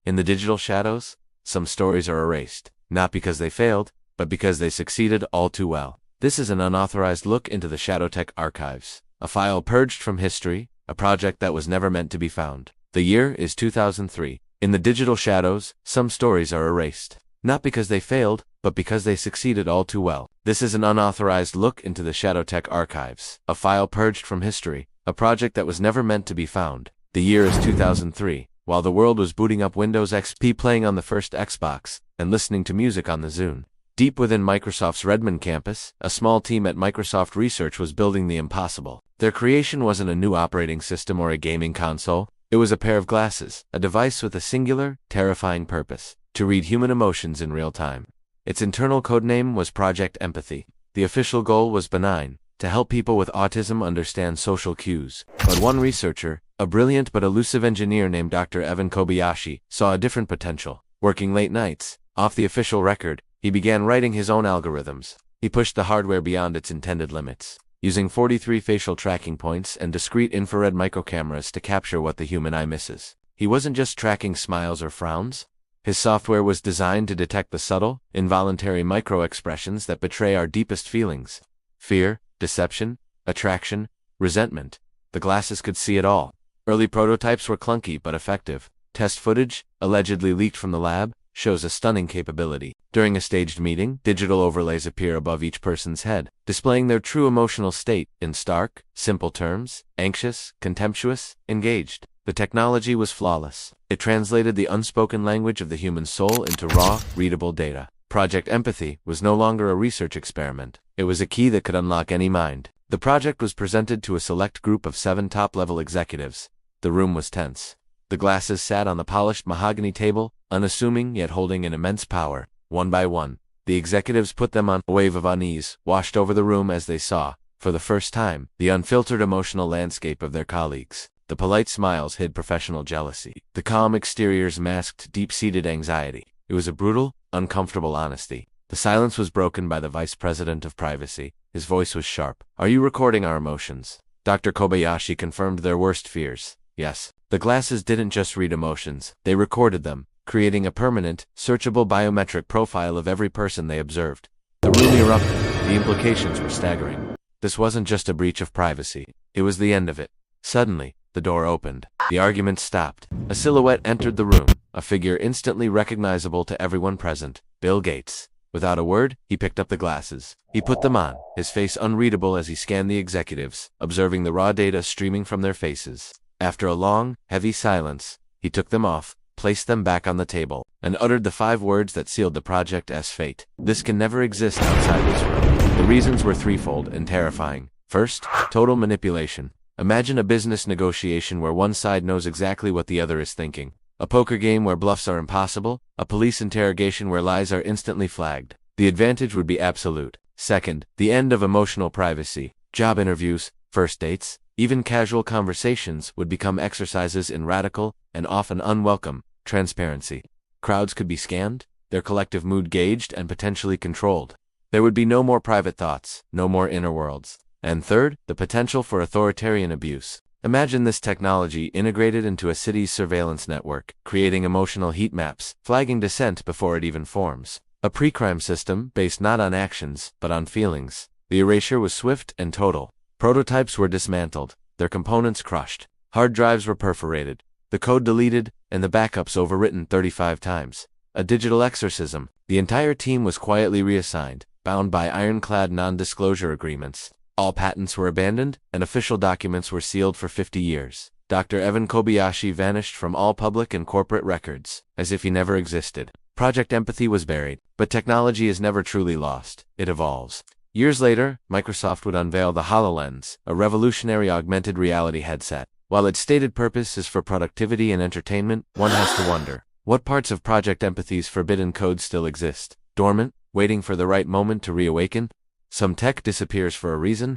In the digital shadows, some stories are erased, not because they failed, but because they succeeded all too well. This is an unauthorized look into the ShadowTech Archives, a file purged from history, a project that was never meant to be found. The year is 2003. In the digital shadows, some stories are erased, not because they failed, but because they succeeded all too well. This is an unauthorized look into the ShadowTech Archives, a file purged from history, a project that was never meant to be found. The year is 2003. While the world was booting up Windows XP, playing on the first Xbox, and listening to music on the Zune. Deep within Microsoft's Redmond campus, a small team at Microsoft Research was building the impossible. Their creation wasn't a new operating system or a gaming console. It was a pair of glasses, a device with a singular, terrifying purpose: to read human emotions in real time. Its internal codename was Project Empathy. The official goal was benign: to help people with autism understand social cues. But one researcher, a brilliant but elusive engineer named Dr. Evan Kobayashi, saw a different potential. Working late nights, off the official record, he began writing his own algorithms. He pushed the hardware beyond its intended limits, using 43 facial tracking points and discrete infrared microcameras to capture what the human eye misses. He wasn't just tracking smiles or frowns. His software was designed to detect the subtle, involuntary micro-expressions that betray our deepest feelings: fear, deception, attraction, resentment. The glasses could see it all. Early prototypes were clunky but effective. Test footage, allegedly leaked from the lab, shows a stunning capability. During a staged meeting, digital overlays appear above each person's head, displaying their true emotional state in stark, simple terms: anxious, contemptuous, engaged. The technology was flawless. It translated the unspoken language of the human soul into raw, readable data. Project Empathy was no longer a research experiment. It was a key that could unlock any mind. The project was presented to a select group of 7 top-level executives. The room was tense. The glasses sat on the polished mahogany table, unassuming yet holding an immense power. One by one, the executives put them on. A wave of unease washed over the room as they saw, for the first time, the unfiltered emotional landscape of their colleagues. The polite smiles hid professional jealousy. The calm exteriors masked deep-seated anxiety. It was a brutal, uncomfortable honesty. The silence was broken by the vice president of privacy. His voice was sharp. "Are you recording our emotions?" Dr. Kobayashi confirmed their worst fears. Yes. The glasses didn't just read emotions, they recorded them, creating a permanent, searchable biometric profile of every person they observed. The room erupted. The implications were staggering. This wasn't just a breach of privacy. It was the end of it. Suddenly, the door opened. The argument stopped. A silhouette entered the room, a figure instantly recognizable to everyone present: Bill Gates. Without a word, he picked up the glasses. He put them on, his face unreadable as he scanned the executives, observing the raw data streaming from their faces. After a long, heavy silence, he took them off, placed them back on the table, and uttered the 5 words that sealed the project's fate: "This can never exist outside this room." The reasons were threefold and terrifying. First, total manipulation. Imagine a business negotiation where one side knows exactly what the other is thinking. A poker game where bluffs are impossible. A police interrogation where lies are instantly flagged. The advantage would be absolute. Second, the end of emotional privacy. Job interviews, first dates, even casual conversations would become exercises in radical, and often unwelcome, transparency. Crowds could be scanned, their collective mood gauged and potentially controlled. There would be no more private thoughts, no more inner worlds. And third, the potential for authoritarian abuse. Imagine this technology integrated into a city's surveillance network, creating emotional heat maps, flagging dissent before it even forms. A pre-crime system based not on actions, but on feelings. The erasure was swift and total. Prototypes were dismantled, their components crushed. Hard drives were perforated, the code deleted, and the backups overwritten 35 times. A digital exorcism. The entire team was quietly reassigned, bound by ironclad non-disclosure agreements. All patents were abandoned, and official documents were sealed for 50 years. Dr. Evan Kobayashi vanished from all public and corporate records, as if he never existed. Project Empathy was buried, but technology is never truly lost. It evolves. Years later, Microsoft would unveil the HoloLens, a revolutionary augmented reality headset. While its stated purpose is for productivity and entertainment, one has to wonder, what parts of Project Empathy's forbidden code still exist, dormant, waiting for the right moment to reawaken? Some tech disappears for a reason,